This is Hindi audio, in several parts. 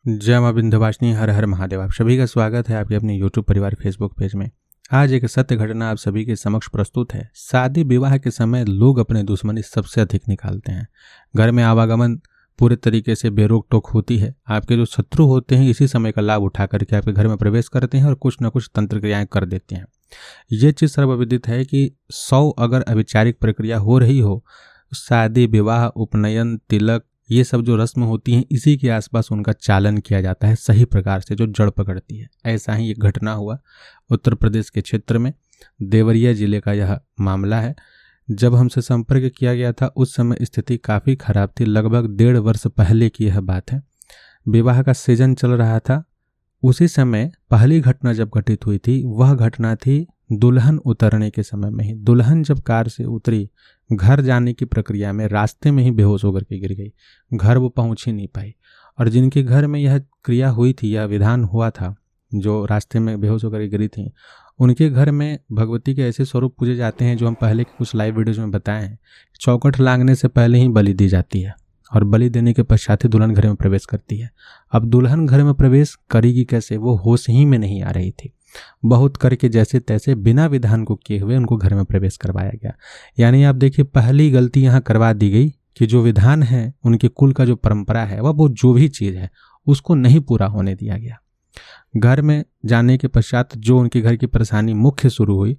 जय मां विंध्यवासिनी, हर हर महादेव। आप सभी का स्वागत है आपके अपने यूट्यूब परिवार फेसबुक पेज में। आज एक सत्य घटना आप सभी के समक्ष प्रस्तुत है। शादी विवाह के समय लोग अपने दुश्मनी सबसे अधिक निकालते हैं। घर में आवागमन पूरे तरीके से बेरोक टोक होती है। आपके जो शत्रु होते हैं इसी समय का लाभ उठा करके आपके घर में प्रवेश करते हैं और कुछ न कुछ तंत्र क्रियाएं कर देते हैं। ये चीज़ सर्वविदित है कि 100 अगर अविचारिक प्रक्रिया हो रही हो, शादी विवाह उपनयन तिलक ये सब जो रस्म होती हैं इसी के आसपास उनका चालन किया जाता है सही प्रकार से, जो जड़ पकड़ती है। ऐसा ही एक घटना हुआ उत्तर प्रदेश के क्षेत्र में, देवरिया जिले का यह मामला है। जब हमसे संपर्क किया गया था उस समय स्थिति काफ़ी खराब थी। लगभग 1.5 वर्ष पहले की यह बात है। विवाह का सीजन चल रहा था। उसी समय पहली घटना जब घटित हुई थी वह घटना थी दुल्हन उतरने के समय में ही। दुल्हन जब कार से उतरी, घर जाने की प्रक्रिया में रास्ते में ही बेहोश होकर के गिर गई। घर वो पहुंच ही नहीं पाई। और जिनके घर में यह क्रिया हुई थी, यह विधान हुआ था, जो रास्ते में बेहोश होकर गिरी थी, उनके घर में भगवती के ऐसे स्वरूप पूजे जाते हैं जो हम पहले के कुछ लाइव वीडियोज में बताए हैं। चौखट लांघने से पहले ही बलि दी जाती है और बलि देने के पश्चात ही दुल्हन घर में प्रवेश करती है। अब दुल्हन घर में प्रवेश करेगी कैसे, वो होश ही में नहीं आ रही थी। बहुत करके जैसे तैसे बिना विधान को किए हुए उनको घर में प्रवेश करवाया गया। यानी आप देखिए, पहली गलती यहाँ करवा दी गई कि जो विधान है, उनके कुल का जो परंपरा है, वह वो जो भी चीज़ है उसको नहीं पूरा होने दिया गया। घर में जाने के पश्चात जो उनके घर की परेशानी मुख्य शुरू हुई,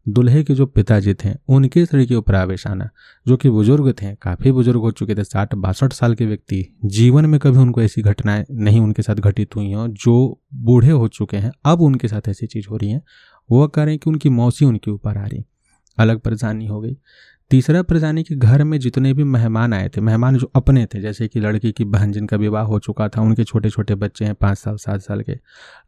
दूल्हे के जो पिताजी थे उनके शरीर के ऊपर आवेश आना, जो कि बुजुर्ग थे, काफ़ी बुजुर्ग हो चुके थे, 60-62 साल के व्यक्ति। जीवन में कभी उनको ऐसी घटनाएं नहीं उनके साथ घटित हुई हैं। जो बूढ़े हो चुके हैं अब उनके साथ ऐसी चीज़ हो रही है। वो कह रहे हैं कि उनकी मौसी उनके ऊपर आ रही, अलग परेशानी हो गई। तीसरा परेशानी कि घर में जितने भी मेहमान आए थे, मेहमान जो अपने थे, जैसे कि लड़की की बहन जिनका विवाह हो चुका था, उनके छोटे छोटे बच्चे हैं 5 साल 7 साल के,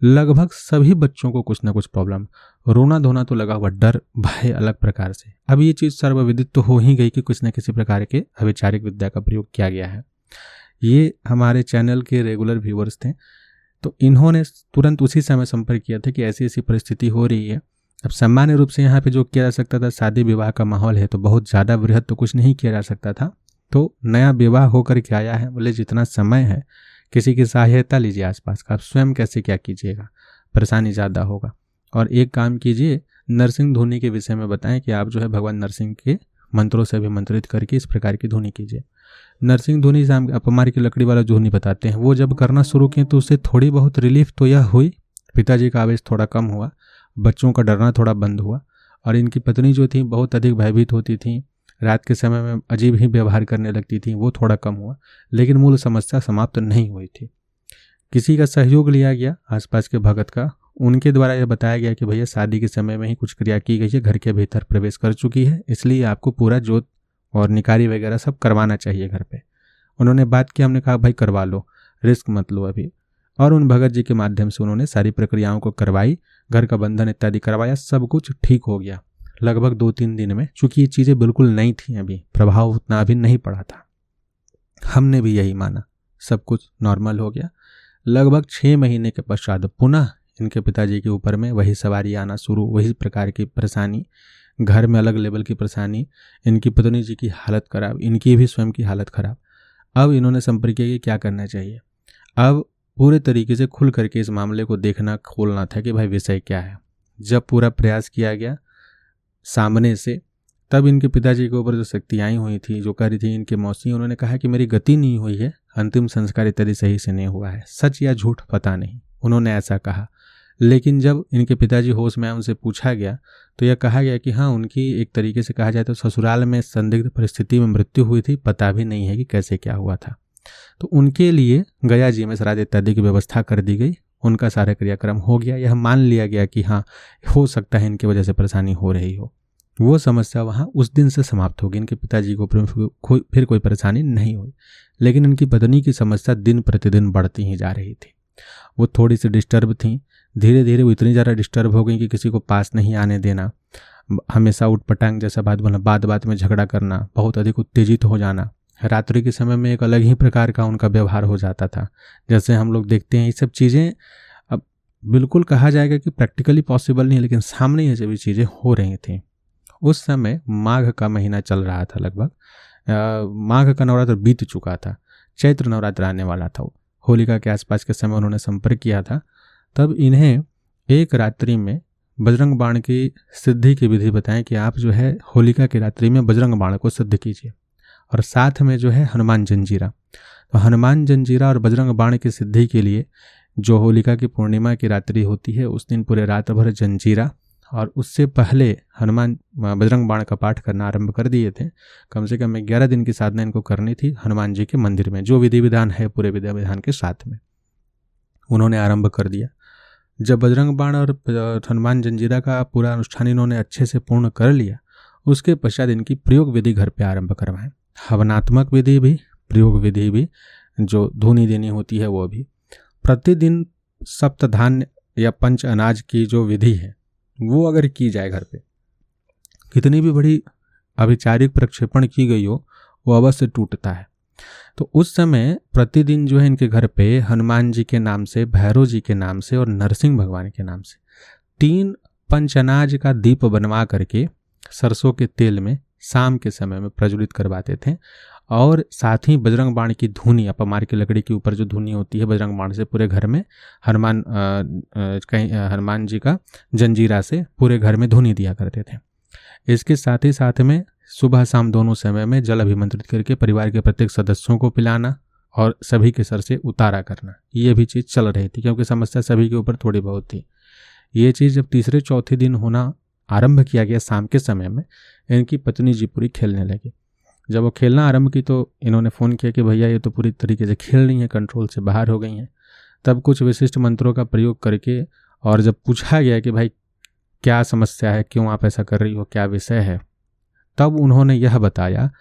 लगभग सभी बच्चों को कुछ ना कुछ प्रॉब्लम, रोना धोना तो लगा हुआ, डर भय अलग प्रकार से। अब ये चीज़ सर्वविदित तो हो ही गई कि कुछ न किसी प्रकार के अविचारिक विद्या का प्रयोग किया गया है। ये हमारे चैनल के रेगुलर व्यूअर्स थे, तो इन्होंने तुरंत उसी समय संपर्क किया था कि ऐसी ऐसी परिस्थिति हो रही है। अब सामान्य रूप से यहाँ पे जो किया जा सकता था, शादी विवाह का माहौल है तो बहुत ज़्यादा बृहद तो कुछ नहीं किया जा सकता था। तो नया विवाह होकर के आया है, बोले जितना समय है किसी की सहायता लीजिए आसपास का। आप स्वयं कैसे क्या कीजिएगा, परेशानी ज़्यादा होगा। और एक काम कीजिए, नरसिंह धुनी के विषय में बताएं कि आप जो है भगवान नरसिंह के मंत्रों से अभिमंत्रित करके इस प्रकार की धुनी कीजिए। नरसिंह धुनी से हम अपमार की लकड़ी वाला धुनी बताते हैं, वो जब करना शुरू किए तो उससे थोड़ी बहुत रिलीफ तो यह हुई, पिताजी का आवेश थोड़ा कम हुआ, बच्चों का डरना थोड़ा बंद हुआ। और इनकी पत्नी जो थी बहुत अधिक भयभीत होती थी, रात के समय में अजीब ही व्यवहार करने लगती थी, वो थोड़ा कम हुआ। लेकिन मूल समस्या समाप्त नहीं हुई थी। किसी का सहयोग लिया गया आसपास के भगत का, उनके द्वारा यह बताया गया कि भैया शादी के समय में ही कुछ क्रिया की गई है, घर के भीतर प्रवेश कर चुकी है, इसलिए आपको पूरा जोत और निकारी वगैरह सब करवाना चाहिए घर पे। उन्होंने बात की, हमने कहा भाई करवा लो, रिस्क मत लो अभी। और उन भगत जी के माध्यम से उन्होंने सारी प्रक्रियाओं को करवाई, घर का बंधन इत्यादि करवाया, सब कुछ ठीक हो गया लगभग 2-3 दिन में। चूँकि ये चीज़ें बिल्कुल नई थी, अभी प्रभाव उतना अभी नहीं पड़ा था, हमने भी यही माना, सब कुछ नॉर्मल हो गया। लगभग 6 महीने के पश्चात पुनः इनके पिताजी के ऊपर में वही सवारी आना शुरू, वही प्रकार की परेशानी, घर में अलग लेवल की परेशानी, इनकी पत्नी जी की हालत खराब, इनकी भी स्वयं की हालत खराब। अब इन्होंने संपर्क किया कि क्या करना चाहिए। अब पूरे तरीके से खुल करके इस मामले को देखना खोलना था कि भाई विषय क्या है। जब पूरा प्रयास किया गया सामने से, तब इनके पिताजी के ऊपर जो शक्ति आई हुई थी, जो कह रही थी इनके मौसी, उन्होंने कहा कि मेरी गति नहीं हुई है, अंतिम संस्कार इत्यादि सही से नहीं हुआ है। सच या झूठ पता नहीं, उन्होंने ऐसा कहा। लेकिन जब इनके पिताजी होश में आए, उनसे पूछा गया तो यह कहा गया कि हाँ, उनकी एक तरीके से कहा जाए तो ससुराल में संदिग्ध परिस्थिति में मृत्यु हुई थी, पता भी नहीं है कि कैसे क्या हुआ था। तो उनके लिए गया जी में श्राद्ध इत्यादि की व्यवस्था कर दी गई, उनका सारा क्रियाक्रम हो गया। यह मान लिया गया कि हाँ, हो सकता है इनकी वजह से परेशानी हो रही हो। वो समस्या वहाँ उस दिन से समाप्त होगी, इनके पिताजी को फिर कोई परेशानी नहीं हुई। लेकिन इनकी पत्नी की समस्या दिन प्रतिदिन बढ़ती ही जा रही थी। वो थोड़ी सी डिस्टर्ब थी, धीरे धीरे वो इतनी ज़्यादा डिस्टर्ब हो गई कि किसी को पास नहीं आने देना, हमेशा उठपटांग जैसा बात बोलना, बात बात में झगड़ा करना, बहुत अधिक उत्तेजित हो जाना। रात्रि के समय में एक अलग ही प्रकार का उनका व्यवहार हो जाता था, जैसे हम लोग देखते हैं। ये सब चीज़ें अब बिल्कुल कहा जाएगा कि प्रैक्टिकली पॉसिबल नहीं है, लेकिन सामने ये सभी चीज़ें हो रही थी। उस समय माघ का महीना चल रहा था, लगभग माघ का नवरात्र बीत चुका था, चैत्र नवरात्र आने वाला था। होलिका के आसपास के समय उन्होंने संपर्क किया था, तब इन्हें एक रात्रि में बजरंग बाण की सिद्धि की विधि बताएं कि आप जो है होलिका की रात्रि में बजरंग बाण को सिद्ध कीजिए, और साथ में जो है हनुमान जंजीरा। तो हनुमान जंजीरा और बजरंग बाण की सिद्धि के लिए जो होलिका की पूर्णिमा की रात्रि होती है उस दिन पूरे रात भर जंजीरा और उससे पहले हनुमान बजरंग बाण का पाठ करना आरंभ कर दिए थे। कम से कम 11 दिन की साधना इनको करनी थी हनुमान जी के मंदिर में, जो विधि विधान है पूरे विधि विधान के साथ में उन्होंने आरंभ कर दिया। जब बजरंग बाण और हनुमान जंजीरा का पूरा अनुष्ठान इन्होंने अच्छे से पूर्ण कर लिया, उसके पश्चात इनकी प्रयोग विधि घर पे आरंभ करवाएं। हवनात्मक विधि भी, प्रयोग विधि भी, जो धूनी देनी होती है वो भी। प्रतिदिन सप्तधान्य या पंच अनाज की जो विधि है वो अगर की जाए घर पे, कितनी भी बड़ी अभिचारिक प्रक्षेपण की गई हो वो अवश्य टूटता है। तो उस समय प्रतिदिन जो है इनके घर पे हनुमान जी के नाम से, भैरव जी के नाम से और नरसिंह भगवान के नाम से 3 पंचअनाज का दीप बनवा करके सरसों के तेल में शाम के समय में प्रज्वलित करवाते थे। और साथ ही बजरंग बाण की धुनी, अपमार की लकड़ी के ऊपर जो धुनी होती है बजरंग बाण से पूरे घर में हनुमान जी का जंजीरा से पूरे घर में धुनी दिया करते थे। इसके साथ ही साथ में सुबह शाम दोनों समय में जल अभिमंत्रित करके परिवार के प्रत्येक सदस्यों को पिलाना और सभी के सर से उतारा करना, ये भी चीज़ चल रही थी क्योंकि समस्या सभी के ऊपर थोड़ी बहुत थी। ये चीज़ जब तीसरे चौथे दिन होना आरंभ किया गया शाम के समय में, इनकी पत्नी जी पूरी खेलने लगी। जब वो खेलना आरंभ की तो इन्होंने फ़ोन किया कि भैया ये तो पूरी तरीके से खेल रही हैं, कंट्रोल से बाहर हो गई हैं। तब कुछ विशिष्ट मंत्रों का प्रयोग करके और जब पूछा गया कि भाई क्या समस्या है, क्यों आप ऐसा कर रही हो, क्या विषय है, तब उन्होंने यह बताया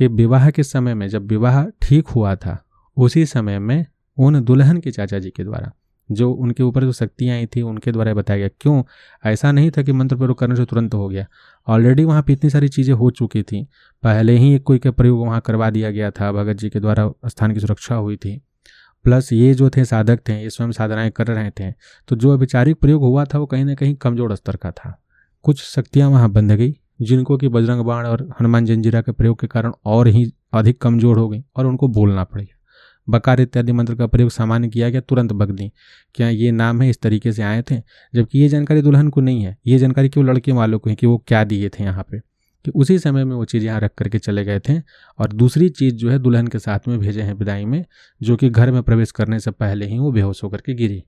कि विवाह के समय में जब विवाह ठीक हुआ था उसी समय में उन दुल्हन के चाचा जी के द्वारा जो उनके ऊपर जो शक्तियाँ आई थी उनके द्वारा बताया गया। क्यों, ऐसा नहीं था कि मंत्र प्रयोग करने से तुरंत हो गया, ऑलरेडी वहाँ पे इतनी सारी चीज़ें हो चुकी थी, पहले ही एक कोई का प्रयोग वहाँ करवा दिया गया था, भगत जी के द्वारा स्थान की सुरक्षा हुई थी, प्लस ये जो थे साधक थे ये स्वयं साधनाएं कर रहे थे। तो जो अभिचारिक प्रयोग हुआ था वो कहीं ना कहीं कमजोर स्तर का था। कुछ शक्तियाँ वहाँ बंध गई जिनको कि बजरंग बाण और हनुमान जंजीरा के प्रयोग के कारण और ही अधिक कमजोर हो गई और उनको बोलना पड़ गया। बकार इत्यादि मंत्र का प्रयोग सामान्य किया गया, तुरंत बक दी क्या ये नाम है, इस तरीके से आए थे, जबकि ये जानकारी दुल्हन को नहीं है, ये जानकारी केवल लड़के वालों को है कि वो क्या दिए थे यहाँ पे, कि उसी समय में वो चीज़ यहाँ रख करके चले गए थे। और दूसरी चीज़ जो है दुल्हन के साथ में भेजे हैं विदाई में, जो कि घर में प्रवेश करने से पहले ही वो बेहोश होकर के गिरी।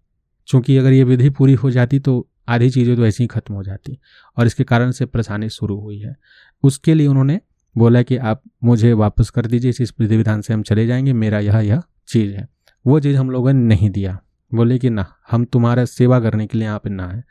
चूँकि अगर ये विधि पूरी हो जाती तो आधी चीज़ें तो ऐसी ही खत्म हो जाती और इसके कारण से परेशानी शुरू हुई है। उसके लिए उन्होंने बोला कि आप मुझे वापस कर दीजिए, इस विधि विधान से हम चले जाएंगे, मेरा यह चीज़ है। वो चीज़ हम लोगों ने नहीं दिया, बोले कि ना, हम तुम्हारा सेवा करने के लिए यहाँ पे ना है।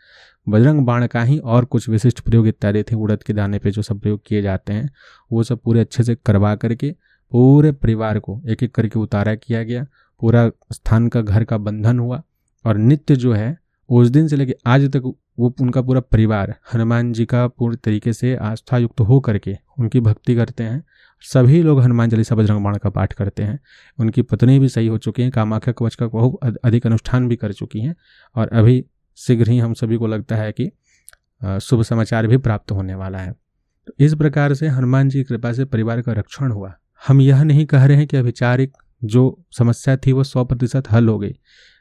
बजरंग बाण का ही और कुछ विशिष्ट प्रयोग इत्यादि थे, उड़द के दाने पे जो सब प्रयोग किए जाते हैं वो सब पूरे अच्छे से करवा करके पूरे परिवार को एक एक करके उतारा किया गया। पूरा स्थान का घर का बंधन हुआ और नित्य जो है उस दिन से लेकर आज तक वो उनका पूरा परिवार हनुमान जी का पूरी तरीके से आस्था युक्त हो करके उनकी भक्ति करते हैं। सभी लोग हनुमान चालीसा बजरंग बाण का पाठ करते हैं। उनकी पत्नी भी सही हो चुकी हैं, कामाख्या कवच का बहुत अधिक अनुष्ठान भी कर चुकी हैं और अभी शीघ्र ही हम सभी को लगता है कि शुभ समाचार भी प्राप्त होने वाला है। तो इस प्रकार से हनुमान जी की कृपा से परिवार का रक्षण हुआ। हम यह नहीं कह रहे हैं कि अभिचारिक जो समस्या थी वो 100% हल हो गई,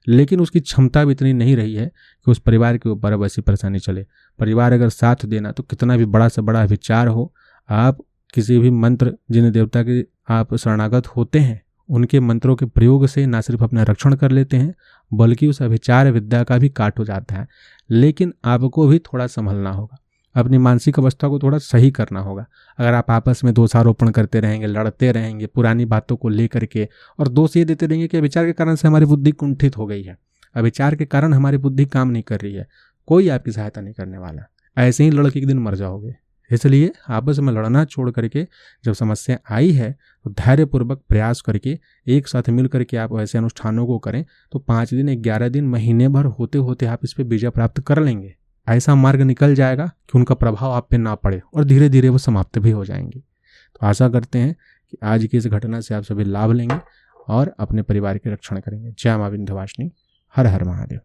लेकिन उसकी क्षमता भी इतनी नहीं रही है कि उस परिवार के ऊपर अब ऐसी परेशानी चले। परिवार अगर साथ देना तो कितना भी बड़ा से बड़ा विचार हो, आप किसी भी मंत्र जिन देवता के आप शरणागत होते हैं उनके मंत्रों के प्रयोग से ना सिर्फ अपना रक्षण कर लेते हैं बल्कि उस अभिचार विद्या का भी काट हो जाता है। लेकिन आपको भी थोड़ा संभलना होगा, अपनी मानसिक अवस्था को थोड़ा सही करना होगा। अगर आप आपस में दोषारोपण करते रहेंगे, लड़ते रहेंगे पुरानी बातों को लेकर के और दोष ये देते रहेंगे कि अभिचार के कारण से हमारी बुद्धि कुंठित हो गई है, अभिचार के कारण हमारी बुद्धि काम नहीं कर रही है, कोई आपकी सहायता नहीं करने वाला, ऐसे ही लड़के एक दिन मर जाओगे। इसलिए आपस में लड़ना छोड़ करके जब समस्या आई है तो धैर्यपूर्वक प्रयास करके एक साथ मिल करके आप ऐसे अनुष्ठानों को करें तो 5 दिन 11 दिन महीने भर होते होते आप इस पर विजय प्राप्त कर लेंगे। ऐसा मार्ग निकल जाएगा कि उनका प्रभाव आप पे ना पड़े और धीरे धीरे वो समाप्त भी हो जाएंगे। तो आशा करते हैं कि आज की इस घटना से आप सभी लाभ लेंगे और अपने परिवार के रक्षण करेंगे। जय मां विंध्यवासिनी, हर हर महादेव।